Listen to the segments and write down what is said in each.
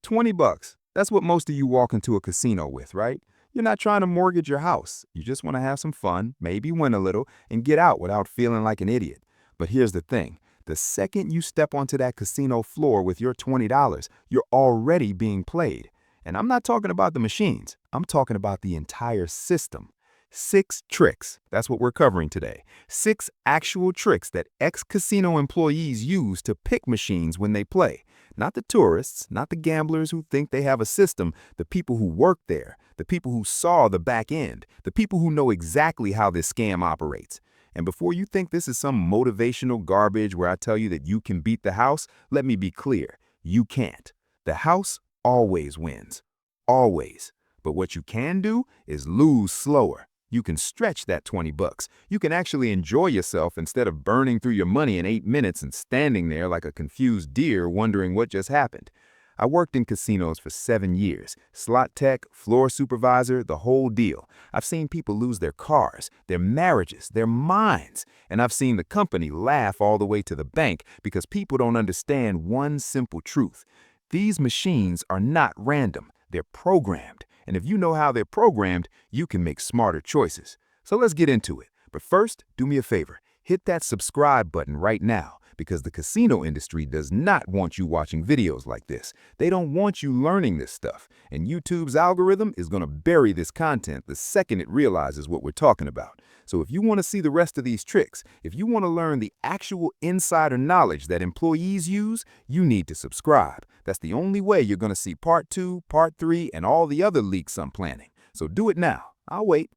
20 bucks. That's what most of you walk into a casino with, right? You're not trying to mortgage your house. You just want to have some fun, maybe win a little, and get out without feeling like an idiot. But here's the thing. The second you step onto that casino floor with your $20, you're already being played. And I'm not talking about the machines. I'm talking about the entire system. 6 tricks. That's what we're covering today. 6 actual tricks that ex-casino employees use to pick machines when they play. Not the tourists, not the gamblers who think they have a system, the people who work there, the people who saw the back end, the people who know exactly how this scam operates. And before you think this is some motivational garbage where I tell you that you can beat the house, let me be clear. You can't. The house always wins. Always. But what you can do is lose slower. You can stretch that 20 bucks. You can actually enjoy yourself instead of burning through your money in 8 minutes and standing there like a confused deer wondering what just happened. I worked in casinos for 7 years. Slot tech, floor supervisor, the whole deal. I've seen people lose their cars, their marriages, their minds. And I've seen the company laugh all the way to the bank because people don't understand one simple truth. These machines are not random. They're programmed. And if you know how they're programmed, you can make smarter choices. So let's get into it. But first, do me a favor. Hit that subscribe button right now because the casino industry does not want you watching videos like this. They don't want you learning this stuff. And YouTube's algorithm is going to bury this content the second it realizes what we're talking about. So if you want to see the rest of these tricks, if you want to learn the actual insider knowledge that employees use, you need to subscribe. That's the only way you're going to see part 2, part 3, and all the other leaks I'm planning. So do it now. I'll wait.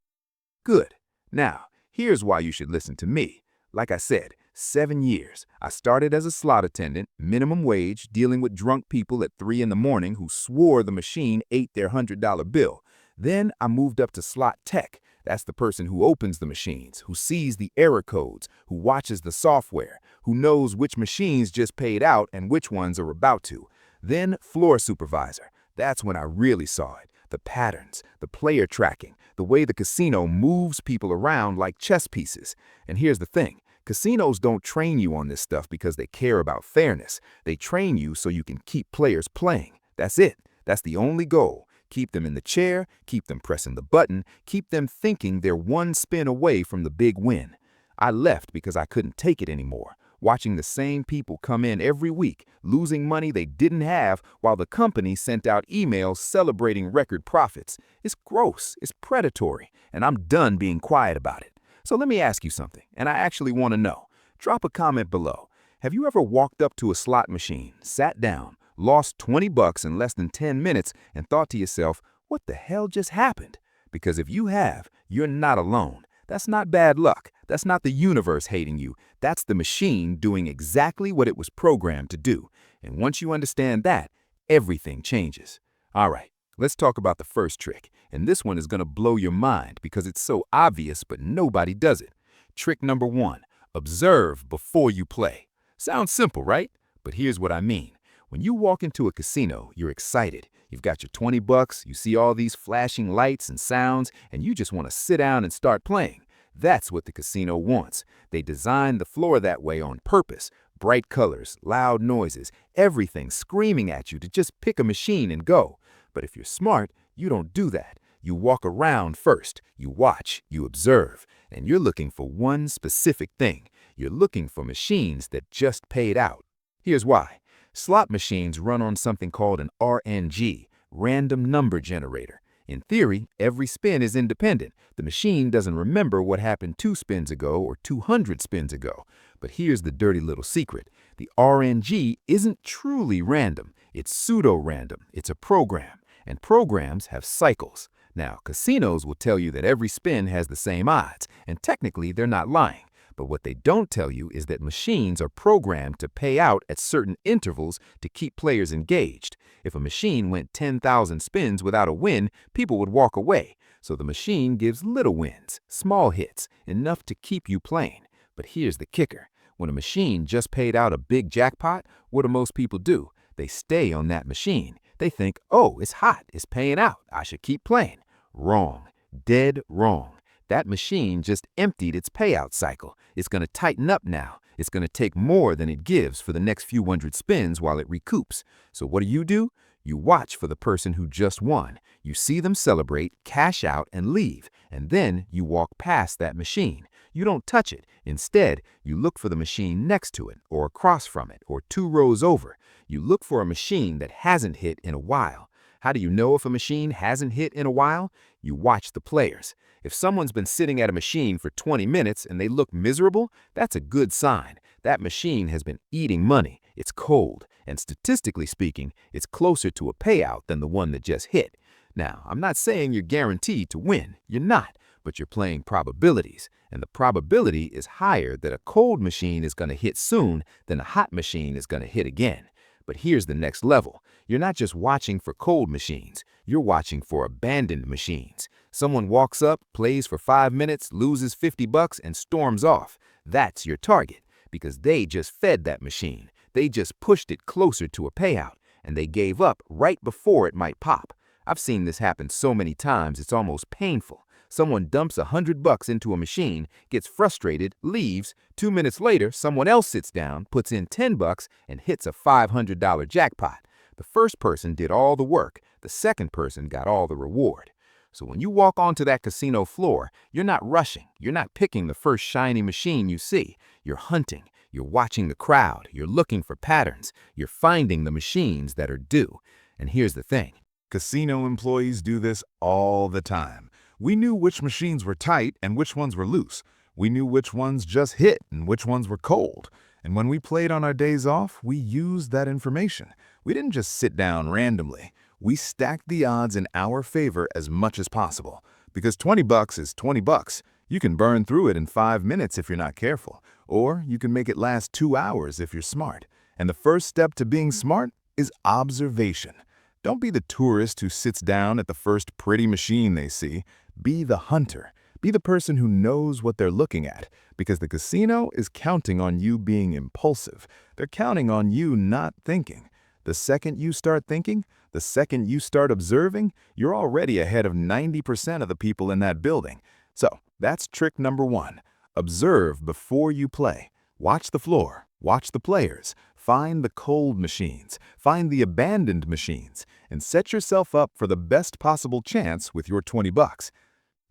Good. Now, here's why you should listen to me. Like I said, 7 years. I started as a slot attendant, minimum wage, dealing with drunk people at 3 in the morning who swore the machine ate their $100 bill. Then I moved up to slot tech. That's the person who opens the machines, who sees the error codes, who watches the software, who knows which machines just paid out and which ones are about to. Then floor supervisor. That's when I really saw it. The patterns, the player tracking, the way the casino moves people around like chess pieces. And here's the thing. Casinos don't train you on this stuff because they care about fairness. They train you so you can keep players playing. That's it. That's the only goal. Keep them in the chair, keep them pressing the button, keep them thinking they're one spin away from the big win. I left because I couldn't take it anymore. Watching the same people come in every week, losing money they didn't have while the company sent out emails celebrating record profits. It's gross, it's predatory, and I'm done being quiet about it. So let me ask you something, and I actually want to know. Drop a comment below. Have you ever walked up to a slot machine, sat down, lost 20 bucks in less than 10 minutes, and thought to yourself, what the hell just happened? Because if you have, you're not alone. That's not bad luck. That's not the universe hating you. That's the machine doing exactly what it was programmed to do. And once you understand that, everything changes. All right, let's talk about the first trick. And this one is going to blow your mind because it's so obvious, but nobody does it. Trick number 1, observe before you play. Sounds simple, right? But here's what I mean. When you walk into a casino, you're excited. You've got your 20 bucks, you see all these flashing lights and sounds, and you just want to sit down and start playing. That's what the casino wants. They designed the floor that way on purpose. Bright colors, loud noises, everything screaming at you to just pick a machine and go. But if you're smart, you don't do that. You walk around first, you watch, you observe, and you're looking for one specific thing. You're looking for machines that just paid out. Here's why. Slot machines run on something called an RNG, random number generator. In theory, every spin is independent. The machine doesn't remember what happened 2 spins ago or 200 spins ago. But here's the dirty little secret. The RNG isn't truly random. It's pseudo-random. It's a program. And programs have cycles. Now, casinos will tell you that every spin has the same odds, and technically they're not lying. But what they don't tell you is that machines are programmed to pay out at certain intervals to keep players engaged. If a machine went 10,000 spins without a win, people would walk away. So the machine gives little wins, small hits, enough to keep you playing. But here's the kicker. When a machine just paid out a big jackpot, what do most people do? They stay on that machine. They think, oh, it's hot, it's paying out, I should keep playing. Wrong. Dead wrong. That machine just emptied its payout cycle. It's going to tighten up now. It's going to take more than it gives for the next few hundred spins while it recoups. So what do? You watch for the person who just won. You see them celebrate, cash out, and leave, and then you walk past that machine. You don't touch it. Instead, you look for the machine next to it, or across from it, or 2 rows over. You look for a machine that hasn't hit in a while. How do you know if a machine hasn't hit in a while? You watch the players. If someone's been sitting at a machine for 20 minutes and they look miserable, that's a good sign. That machine has been eating money. It's cold, and statistically speaking, it's closer to a payout than the one that just hit. Now, I'm not saying you're guaranteed to win. You're not, but you're playing probabilities, and the probability is higher that a cold machine is going to hit soon than a hot machine is going to hit again. But here's the next level. You're not just watching for cold machines. You're watching for abandoned machines. Someone walks up, plays for 5 minutes, loses $50, and storms off. That's your target, because they just fed that machine. They just pushed it closer to a payout, and they gave up right before it might pop. I've seen this happen so many times it's almost painful. Someone dumps $100 into a machine, gets frustrated, leaves. 2 minutes later, someone else sits down, puts in $10, and hits a $500 jackpot. The first person did all the work. The second person got all the reward. So when you walk onto that casino floor, you're not rushing. You're not picking the first shiny machine you see. You're hunting. You're watching the crowd. You're looking for patterns. You're finding the machines that are due. And here's the thing. Casino employees do this all the time. We knew which machines were tight and which ones were loose. We knew which ones just hit and which ones were cold. And when we played on our days off, we used that information. We didn't just sit down randomly. We stacked the odds in our favor as much as possible. Because $20 is $20. You can burn through it in 5 minutes if you're not careful. Or you can make it last 2 hours if you're smart. And the first step to being smart is observation. Don't be the tourist who sits down at the first pretty machine they see. Be the hunter. Be the person who knows what they're looking at, because the casino is counting on you being impulsive. They're counting on you not thinking. The second you start thinking, the second you start observing, you're already ahead of 90% of the people in that building. So that's trick number 1. Observe before you play. Watch the floor. Watch the players. Find the cold machines. Find the abandoned machines. And set yourself up for the best possible chance with your $20.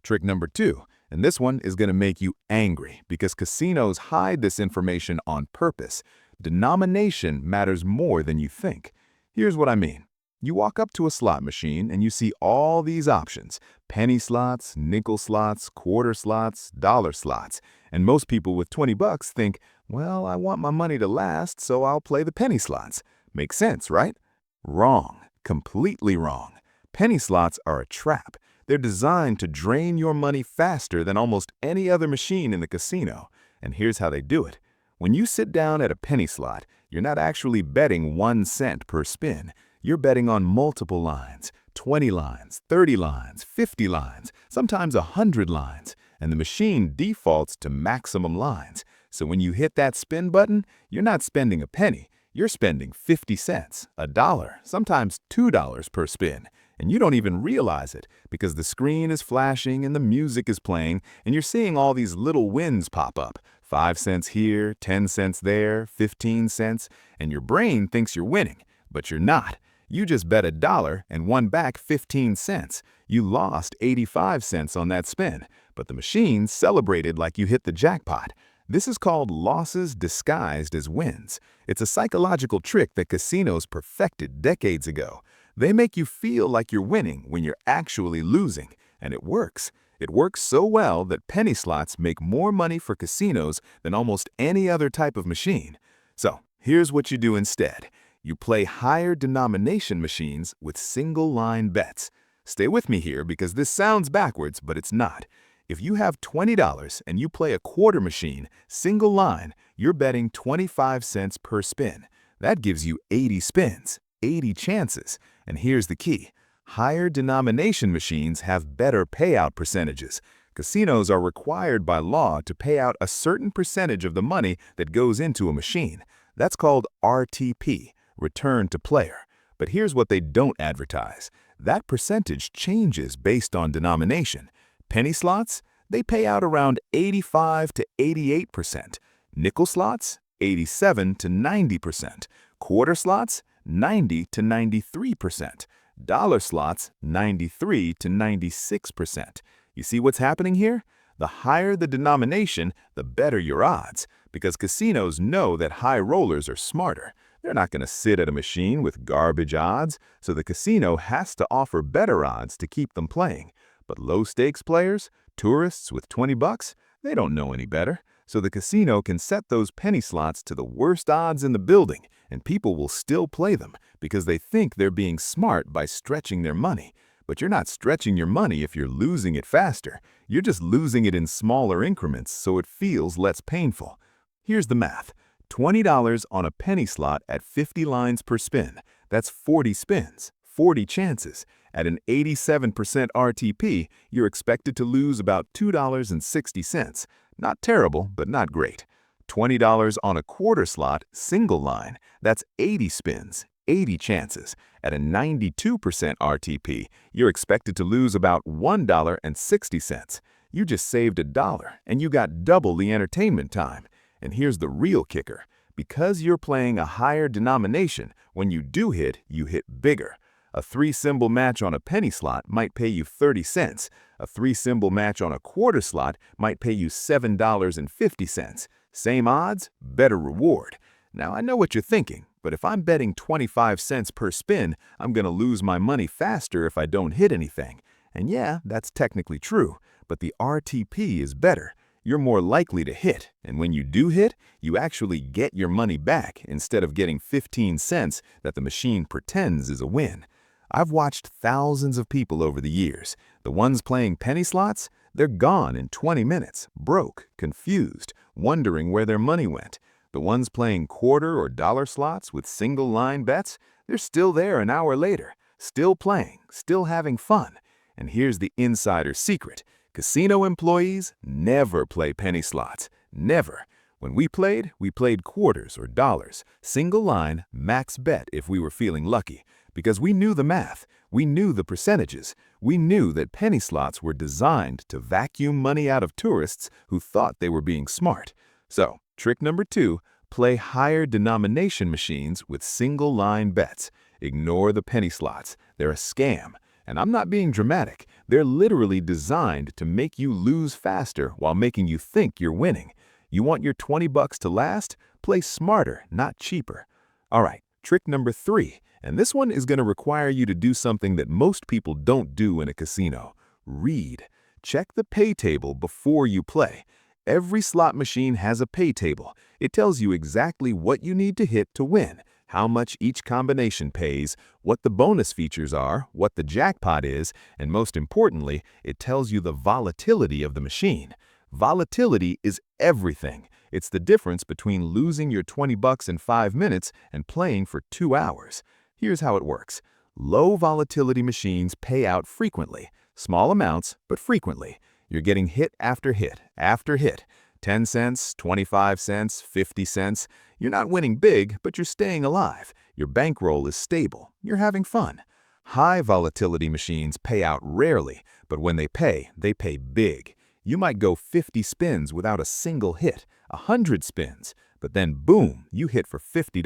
Trick number 2, and this one is going to make you angry because casinos hide this information on purpose. Denomination matters more than you think. Here's what I mean. You walk up to a slot machine and you see all these options: penny slots, nickel slots, quarter slots, dollar slots. And most people with $20 think, well, I want my money to last, so I'll play the penny slots. Makes sense, right? Wrong. Completely wrong. Penny slots are a trap. They're designed to drain your money faster than almost any other machine in the casino. And here's how they do it. When you sit down at a penny slot, you're not actually betting 1 cent per spin. You're betting on multiple lines, 20 lines, 30 lines, 50 lines, sometimes 100 lines. And the machine defaults to maximum lines. So when you hit that spin button, you're not spending a penny. You're spending 50 cents, $1, sometimes $2 per spin. And you don't even realize it because the screen is flashing and the music is playing and you're seeing all these little wins pop up. 5 cents here, 10 cents there, 15 cents, and your brain thinks you're winning, but you're not. You just bet $1 and won back 15 cents. You lost 85 cents on that spin, but the machine celebrated like you hit the jackpot. This is called losses disguised as wins. It's a psychological trick that casinos perfected decades ago. They make you feel like you're winning when you're actually losing, and it works. It works so well that penny slots make more money for casinos than almost any other type of machine. So here's what you do instead. You play higher denomination machines with single-line bets. Stay with me here because this sounds backwards, but it's not. If you have $20 and you play a quarter machine, single line, you're betting 25 cents per spin. That gives you 80 spins, 80 chances. And here's the key. Higher denomination machines have better payout percentages. Casinos are required by law to pay out a certain percentage of the money that goes into a machine. That's called RTP, return to player. But here's what they don't advertise. That percentage changes based on denomination. Penny slots, they pay out around 85 to 88%. Nickel slots, 87 to 90%. Quarter slots, 90 to 93%. Dollar slots, 93 to 96%. You see what's happening here? The higher the denomination, the better your odds, because casinos know that high rollers are smarter. They're not going to sit at a machine with garbage odds, so the casino has to offer better odds to keep them playing. But low-stakes players, tourists with 20 bucks, they don't know any better, so the casino can set those penny slots to the worst odds in the building, and people will still play them because they think they're being smart by stretching their money. But you're not stretching your money if you're losing it faster. You're just losing it in smaller increments so it feels less painful. Here's the math. $20 on a penny slot at 50 lines per spin. That's 40 spins, 40 chances. At an 87% RTP, you're expected to lose about $2.60. Not terrible, but not great. $20 on a quarter slot, single line. That's 80 spins, 80 chances. At a 92% RTP, you're expected to lose about $1.60. You just saved $1, and you got double the entertainment time. And here's the real kicker. Because you're playing a higher denomination, when you do hit, you hit bigger. A 3-symbol match on a penny slot might pay you 30 cents. A 3-symbol match on a quarter slot might pay you $7.50. Same odds, better reward. Now, I know what you're thinking, but if I'm betting 25 cents per spin, I'm going to lose my money faster if I don't hit anything. And yeah, that's technically true, but the RTP is better. You're more likely to hit, and when you do hit, you actually get your money back instead of getting 15 cents that the machine pretends is a win. I've watched thousands of people over the years. The ones playing penny slots, they're gone in 20 minutes, broke, confused, wondering where their money went. The ones playing quarter or dollar slots with single-line bets, they're still there an hour later, still playing, still having fun. And here's the insider secret. Casino employees never play penny slots. Never. When we played quarters or dollars, single line, max bet if we were feeling lucky. Because we knew the math, we knew the percentages, we knew that penny slots were designed to vacuum money out of tourists who thought they were being smart. So, trick number 2, play higher denomination machines with single-line bets. Ignore the penny slots. They're a scam. And I'm not being dramatic. They're literally designed to make you lose faster while making you think you're winning. You want your 20 bucks to last? Play smarter, not cheaper. All right, trick number 3. And this one is going to require you to do something that most people don't do in a casino. Read. Check the pay table before you play. Every slot machine has a pay table. It tells you exactly what you need to hit to win, how much each combination pays, what the bonus features are, what the jackpot is, and most importantly, it tells you the volatility of the machine. Volatility is everything. It's the difference between losing your 20 bucks in 5 minutes and playing for 2 hours. Here's how it works. Low volatility machines pay out frequently. Small amounts, but frequently. You're getting hit after hit after hit. 10 cents, 25 cents, 50 cents. You're not winning big, but you're staying alive. Your bankroll is stable. You're having fun. High volatility machines pay out rarely, but when they pay big. You might go 50 spins without a single hit, 100 spins, but then boom, you hit for $50,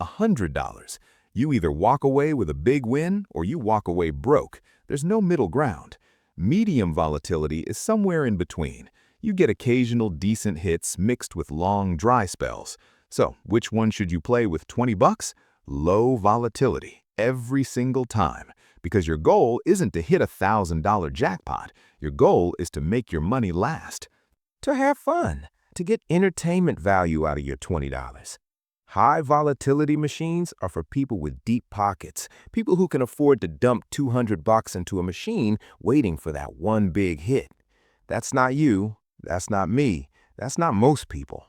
$100. You either walk away with a big win or you walk away broke. There's no middle ground. Medium volatility is somewhere in between. You get occasional decent hits mixed with long dry spells. So, which one should you play with 20 bucks? Low volatility, every single time. Because your goal isn't to hit a $1,000 jackpot. Your goal is to make your money last. To have fun. To get entertainment value out of your $20. High volatility machines are for people with deep pockets, people who can afford to dump 200 bucks into a machine waiting for that one big hit. That's not you, that's not me, that's not most people.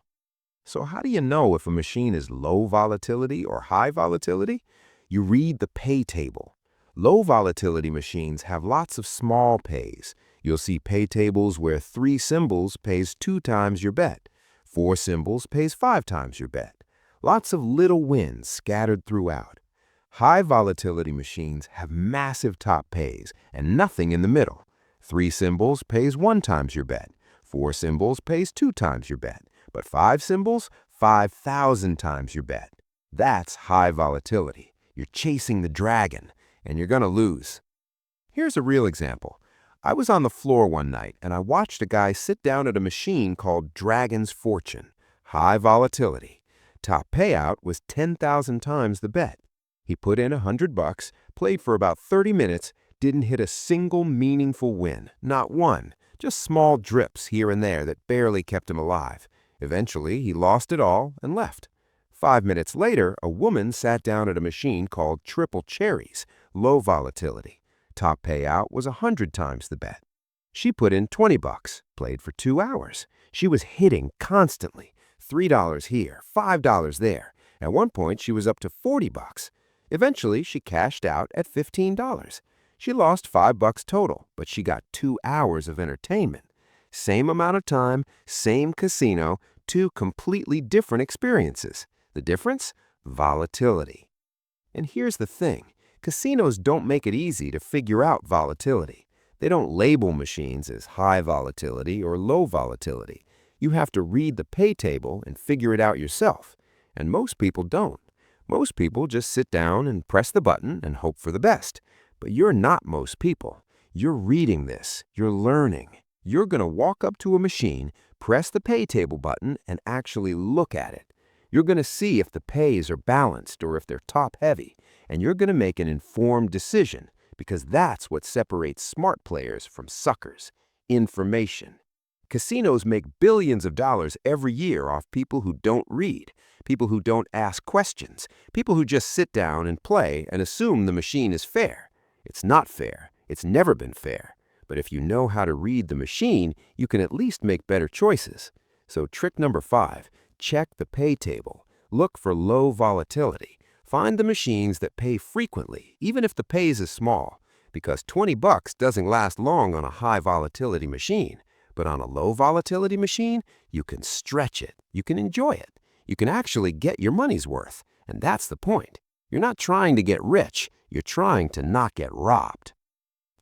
So how do you know if a machine is low volatility or high volatility? You read the pay table. Low volatility machines have lots of small pays. You'll see pay tables where 3 symbols pays 2 times your bet, 4 symbols pays 5 times your bet. Lots of little wins scattered throughout. High volatility machines have massive top pays and nothing in the middle. 3 symbols pays 1 times your bet. 4 symbols pays 2 times your bet. But 5 symbols, 5,000 times your bet. That's high volatility. You're chasing the dragon, and you're gonna lose. Here's a real example. I was on the floor one night, and I watched a guy sit down at a machine called Dragon's Fortune. High volatility. Top payout was 10,000 times the bet. He put in $100, played for about 30 minutes, didn't hit a single meaningful win. Not one. Just small drips here and there that barely kept him alive. Eventually, he lost it all and left. 5 minutes later, a woman sat down at a machine called Triple Cherries, low volatility. Top payout was 100 times the bet. She put in $20, played for 2 hours. She was hitting constantly. $3 here, $5 there. At one point, she was up to $40. Eventually, she cashed out at $15. She lost $5 total, but she got 2 hours of entertainment. Same amount of time, same casino, 2 completely different experiences. The difference? Volatility. And here's the thing. Casinos don't make it easy to figure out volatility. They don't label machines as high volatility or low volatility. You have to read the pay table and figure it out yourself. And most people don't. Most people just sit down and press the button and hope for the best. But you're not most people. You're reading this. You're learning. You're going to walk up to a machine, press the pay table button, and actually look at it. You're going to see if the pays are balanced or if they're top-heavy, and you're going to make an informed decision because that's what separates smart players from suckers. Information. Casinos make billions of dollars every year off people who don't read, people who don't ask questions, people who just sit down and play and assume the machine is fair. It's not fair. It's never been fair. But if you know how to read the machine, you can at least make better choices. So trick number 5, check the pay table. Look for low volatility. Find the machines that pay frequently, even if the pays is small, because $20 doesn't last long on a high volatility machine. But on a low volatility machine, you can stretch it. You can enjoy it. You can actually get your money's worth. And that's the point. You're not trying to get rich. You're trying to not get robbed.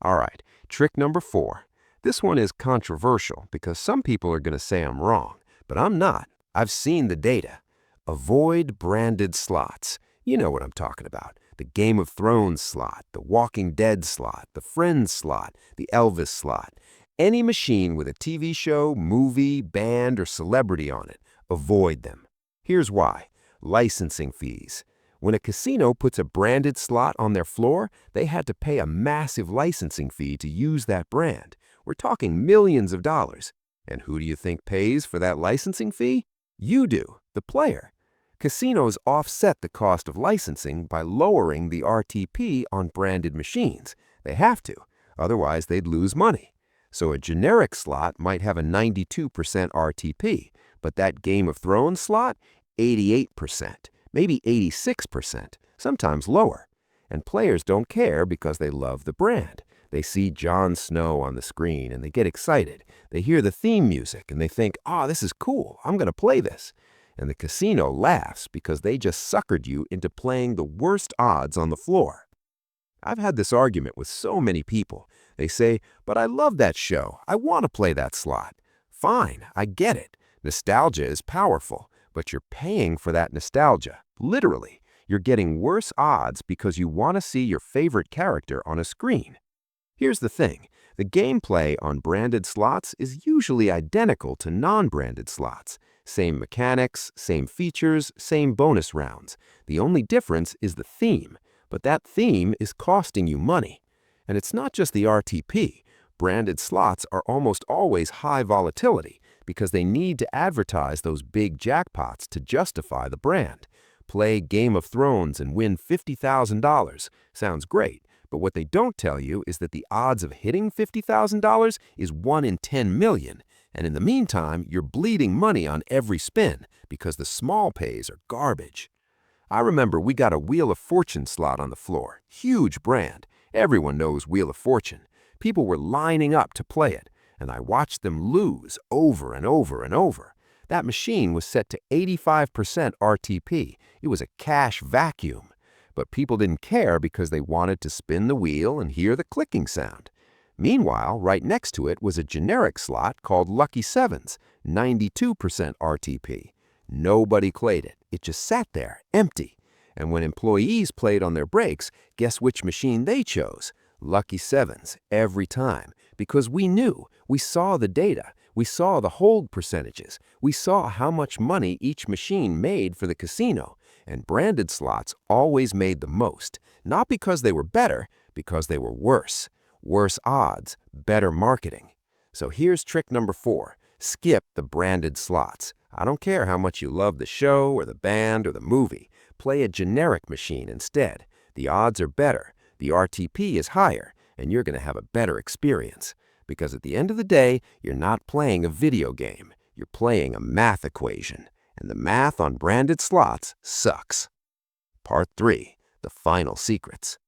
All right, trick number 4. This one is controversial because some people are going to say I'm wrong, but I'm not. I've seen the data. Avoid branded slots. You know what I'm talking about. The Game of Thrones slot, the Walking Dead slot, the Friends slot, the Elvis slot. Any machine with a TV show, movie, band, or celebrity on it, avoid them. Here's why. Licensing fees. When a casino puts a branded slot on their floor, they had to pay a massive licensing fee to use that brand. We're talking millions of dollars. And who do you think pays for that licensing fee? You do, the player. Casinos offset the cost of licensing by lowering the RTP on branded machines. They have to, otherwise they'd lose money. So a generic slot might have a 92% RTP, but that Game of Thrones slot, 88%, maybe 86%, sometimes lower. And players don't care because they love the brand. They see Jon Snow on the screen and they get excited. They hear the theme music and they think, "Oh, this is cool. I'm going to play this." And the casino laughs because they just suckered you into playing the worst odds on the floor. I've had this argument with so many people. They say, "But I love that show. I want to play that slot." Fine, I get it. Nostalgia is powerful, but you're paying for that nostalgia. Literally, you're getting worse odds because you want to see your favorite character on a screen. Here's the thing. The gameplay on branded slots is usually identical to non-branded slots. Same mechanics, same features, same bonus rounds. The only difference is the theme, but that theme is costing you money. And it's not just the RTP. Branded slots are almost always high volatility because they need to advertise those big jackpots to justify the brand. Play Game of Thrones and win $50,000. Sounds great, but what they don't tell you is that the odds of hitting $50,000 is 1 in 10 million. And in the meantime, you're bleeding money on every spin because the small pays are garbage. I remember we got a Wheel of Fortune slot on the floor. Huge brand. Everyone knows Wheel of Fortune. People were lining up to play it, and I watched them lose over and over and over. That machine was set to 85% RTP. It was a cash vacuum. But people didn't care because they wanted to spin the wheel and hear the clicking sound. Meanwhile, right next to it was a generic slot called Lucky Sevens, 92% RTP. Nobody played it. It just sat there, empty. And when employees played on their breaks, guess which machine they chose? Lucky Sevens, every time. Because we knew, we saw the data, we saw the hold percentages, we saw how much money each machine made for the casino, and branded slots always made the most, not because they were better, because they were worse. Worse odds, better marketing. So here's trick number 4. Skip the branded slots. I don't care how much you love the show or the band or the movie. Play a generic machine instead. The odds are better, the RTP is higher, and you're going to have a better experience. Because at the end of the day, you're not playing a video game. You're playing a math equation. And the math on branded slots sucks. Part 3. The final secrets.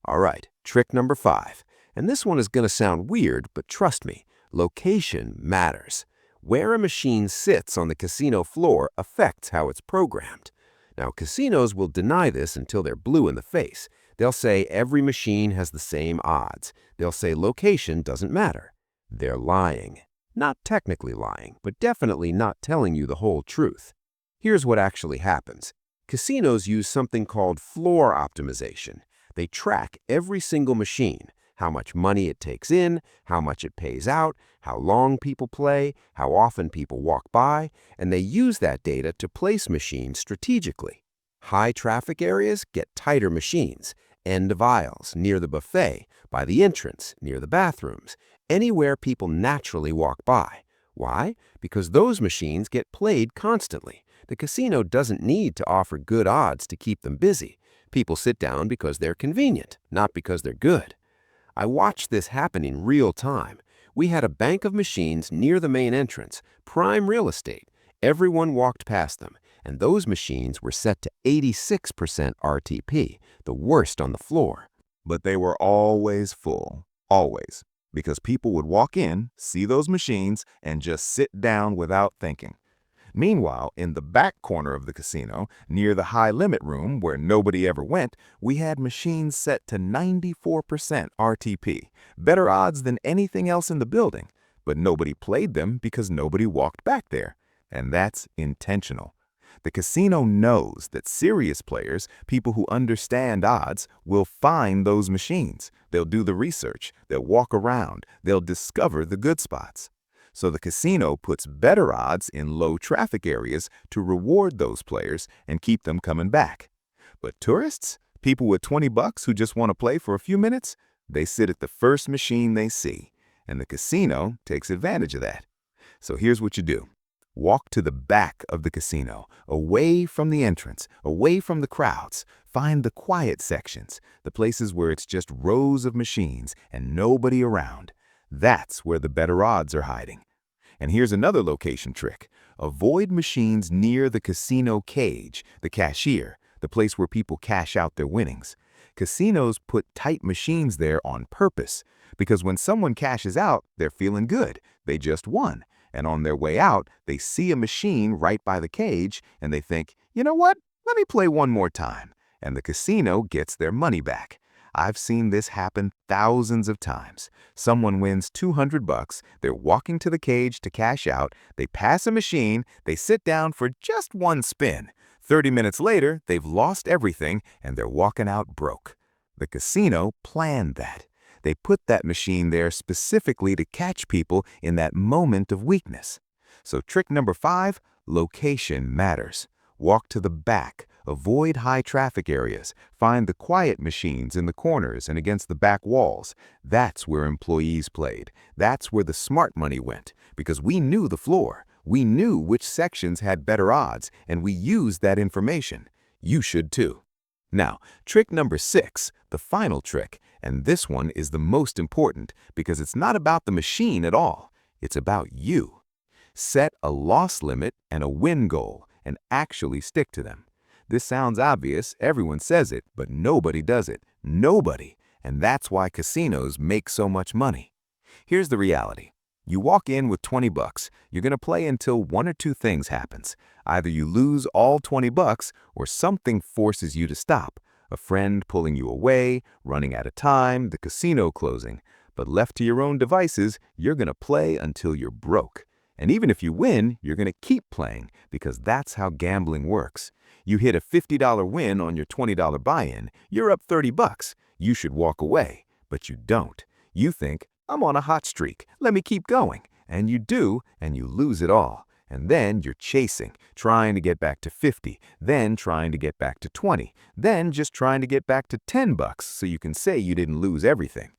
All right, trick number 5. And this one is going to sound weird, but trust me, location matters. Where a machine sits on the casino floor affects how it's programmed. Now, casinos will deny this until they're blue in the face. They'll say every machine has the same odds. They'll say location doesn't matter. They're lying. Not technically lying, but definitely not telling you the whole truth. Here's what actually happens. Casinos use something called floor optimization. They track every single machine, how much money it takes in, how much it pays out, how long people play, how often people walk by, and they use that data to place machines strategically. High traffic areas get tighter machines, end of aisles, near the buffet, by the entrance, near the bathrooms, anywhere people naturally walk by. Why? Because those machines get played constantly. The casino doesn't need to offer good odds to keep them busy. People sit down because they're convenient, not because they're good. I watched this happen in real time. We had a bank of machines near the main entrance, prime real estate. Everyone walked past them, and those machines were set to 86% RTP, the worst on the floor. But they were always full. Always. Because people would walk in, see those machines, and just sit down without thinking. Meanwhile, in the back corner of the casino, near the high-limit room where nobody ever went, we had machines set to 94% RTP, better odds than anything else in the building. But nobody played them because nobody walked back there. And that's intentional. The casino knows that serious players, people who understand odds, will find those machines. They'll do the research, they'll walk around, they'll discover the good spots. So the casino puts better odds in low traffic areas to reward those players and keep them coming back. But tourists, people with $20 who just want to play for a few minutes, they sit at the first machine they see, and the casino takes advantage of that. So here's what you do. Walk to the back of the casino, away from the entrance, away from the crowds. Find the quiet sections, the places where it's just rows of machines and nobody around. That's where the better odds are hiding. And here's another location trick. Avoid machines near the casino cage, the cashier, the place where people cash out their winnings. Casinos put tight machines there on purpose, because when someone cashes out, they're feeling good. They just won. And on their way out, they see a machine right by the cage, and they think, you know what? Let me play one more time. And the casino gets their money back. I've seen this happen thousands of times. Someone wins $200, they're walking to the cage to cash out, they pass a machine, they sit down for just one spin. 30 minutes later, they've lost everything, and they're walking out broke. The casino planned that. They put that machine there specifically to catch people in that moment of weakness. So trick number 5, location matters. Walk to the back. Avoid high traffic areas. Find the quiet machines in the corners and against the back walls. That's where employees played. That's where the smart money went, because we knew the floor. We knew which sections had better odds, and we used that information. You should too. Now, trick number 6, the final trick, and this one is the most important because it's not about the machine at all. It's about you. Set a loss limit and a win goal and actually stick to them. This sounds obvious, everyone says it, but nobody does it. Nobody. And that's why casinos make so much money. Here's the reality. You walk in with $20. You're going to play until one or two things happens. Either you lose all $20 or something forces you to stop. A friend pulling you away, running out of time, the casino closing. But left to your own devices, you're going to play until you're broke. And even if you win, you're going to keep playing because that's how gambling works. You hit a $50 win on your $20 buy-in, you're up 30 bucks. You should walk away, but you don't. You think, I'm on a hot streak, let me keep going. And you do, and you lose it all. And then you're chasing, trying to get back to 50, then trying to get back to 20, then just trying to get back to 10 bucks so you can say you didn't lose everything.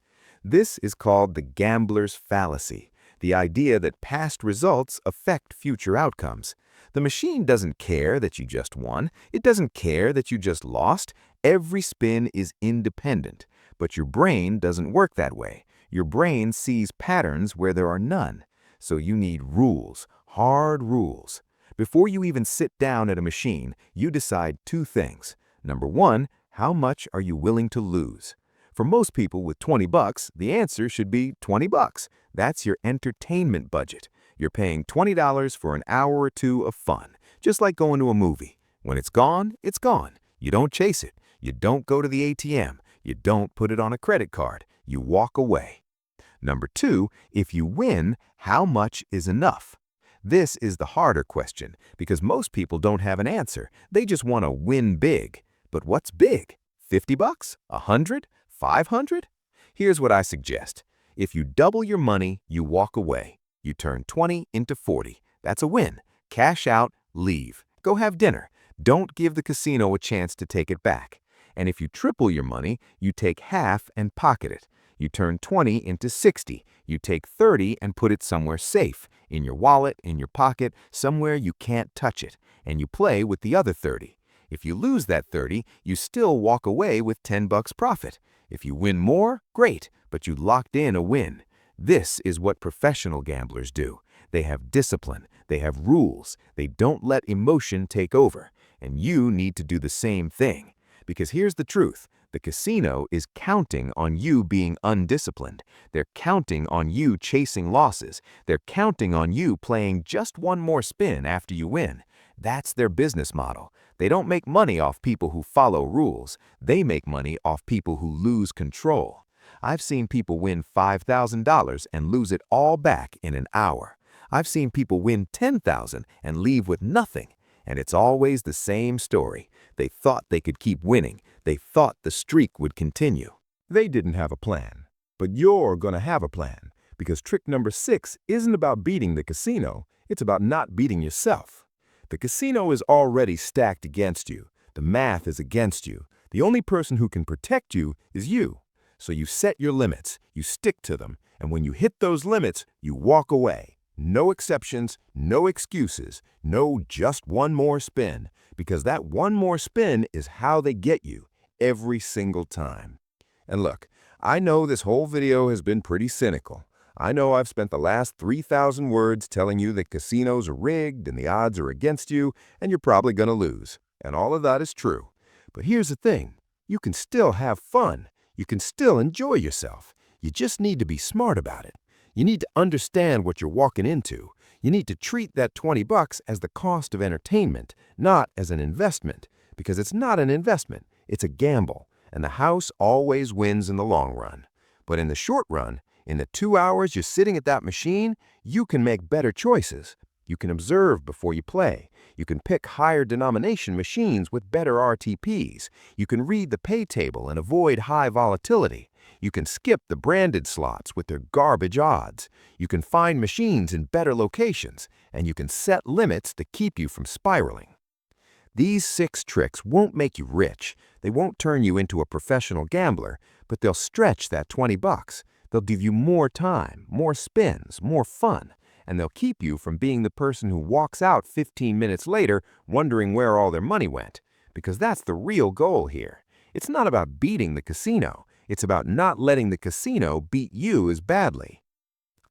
This is called the gambler's fallacy, the idea that past results affect future outcomes. The machine doesn't care that you just won. It doesn't care that you just lost. Every spin is independent. But your brain doesn't work that way. Your brain sees patterns where there are none. So you need rules, hard rules. Before you even sit down at a machine, you decide two things. Number one, how much are you willing to lose? For most people with 20 bucks, the answer should be 20 bucks. That's your entertainment budget. You're paying $20 for an hour or two of fun, just like going to a movie. When it's gone, it's gone. You don't chase it. You don't go to the ATM. You don't put it on a credit card. You walk away. Number two, if you win, how much is enough? This is the harder question because most people don't have an answer. They just want to win big. But what's big? 50 bucks? 100? 500? Here's what I suggest. If you double your money, you walk away. You turn 20 into 40. That's a win. Cash out, leave. Go have dinner. Don't give the casino a chance to take it back. And if you triple your money, you take half and pocket it. You turn 20 into 60. You take 30 and put it somewhere safe, in your wallet, in your pocket, somewhere you can't touch it, and you play with the other 30. If you lose that 30, you still walk away with 10 bucks profit. If you win more, great, but you locked in a win. This is what professional gamblers do. They have discipline, they have rules, they don't let emotion take over, and you need to do the same thing. Because here's the truth. The casino is counting on you being undisciplined. They're counting on you chasing losses. They're counting on you playing just one more spin after you win. That's their business model. They don't make money off people who follow rules. They make money off people who lose control. I've seen people win $5,000 and lose it all back in an hour. I've seen people win $10,000 and leave with nothing. And it's always the same story. They thought they could keep winning. They thought the streak would continue. They didn't have a plan, but you're going to have a plan because trick number 6 isn't about beating the casino. It's about not beating yourself. The casino is already stacked against you. The math is against you. The only person who can protect you is you. So you set your limits, you stick to them, and when you hit those limits, you walk away. No exceptions, no excuses, no just one more spin, because that one more spin is how they get you every single time. And look, I know this whole video has been pretty cynical. I know I've spent the last 3,000 words telling you that casinos are rigged and the odds are against you, and you're probably going to lose. And all of that is true. But here's the thing. You can still have fun. You can still enjoy yourself. You just need to be smart about it. You need to understand what you're walking into. You need to treat that 20 bucks as the cost of entertainment, not as an investment, because it's not an investment, it's a gamble, and the house always wins in the long run. But in the short run, in the 2 hours you're sitting at that machine, you can make better choices. You can observe before you play. You can pick higher denomination machines with better RTPs. You can read the pay table and avoid high volatility. You can skip the branded slots with their garbage odds. You can find machines in better locations, and you can set limits to keep you from spiraling. These 6 tricks won't make you rich. They won't turn you into a professional gambler, but they'll stretch that 20 bucks. They'll give you more time, more spins, more fun, and they'll keep you from being the person who walks out 15 minutes later wondering where all their money went. Because that's the real goal here. It's not about beating the casino. It's about not letting the casino beat you as badly.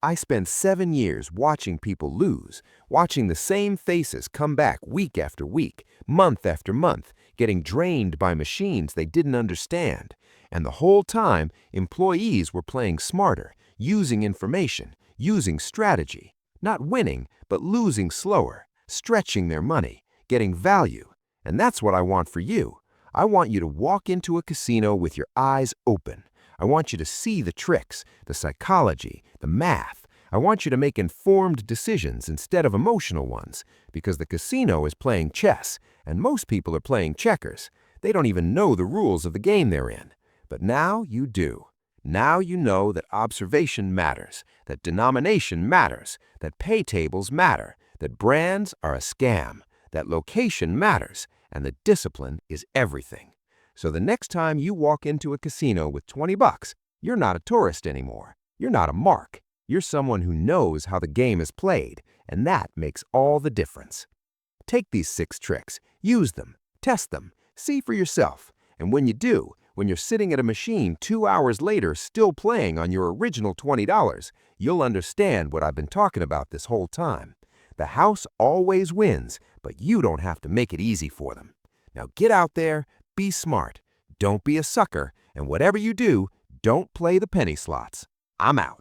I spent 7 years watching people lose, watching the same faces come back week after week, month after month, getting drained by machines they didn't understand. And the whole time, employees were playing smarter, using information, using strategy, not winning, but losing slower, stretching their money, getting value. And that's what I want for you. I want you to walk into a casino with your eyes open. I want you to see the tricks, the psychology, the math. I want you to make informed decisions instead of emotional ones, because the casino is playing chess, and most people are playing checkers. They don't even know the rules of the game they're in. But now you do. Now you know that observation matters, that denomination matters, that pay tables matter, that brands are a scam, that location matters, and that discipline is everything. So the next time you walk into a casino with 20 bucks, you're not a tourist anymore. You're not a mark. You're someone who knows how the game is played, and that makes all the difference. Take these 6 tricks, use them, test them, see for yourself, and when you do, when you're sitting at a machine 2 hours later still playing on your original $20, you'll understand what I've been talking about this whole time. The house always wins, but you don't have to make it easy for them. Now get out there, be smart, don't be a sucker, and whatever you do, don't play the penny slots. I'm out.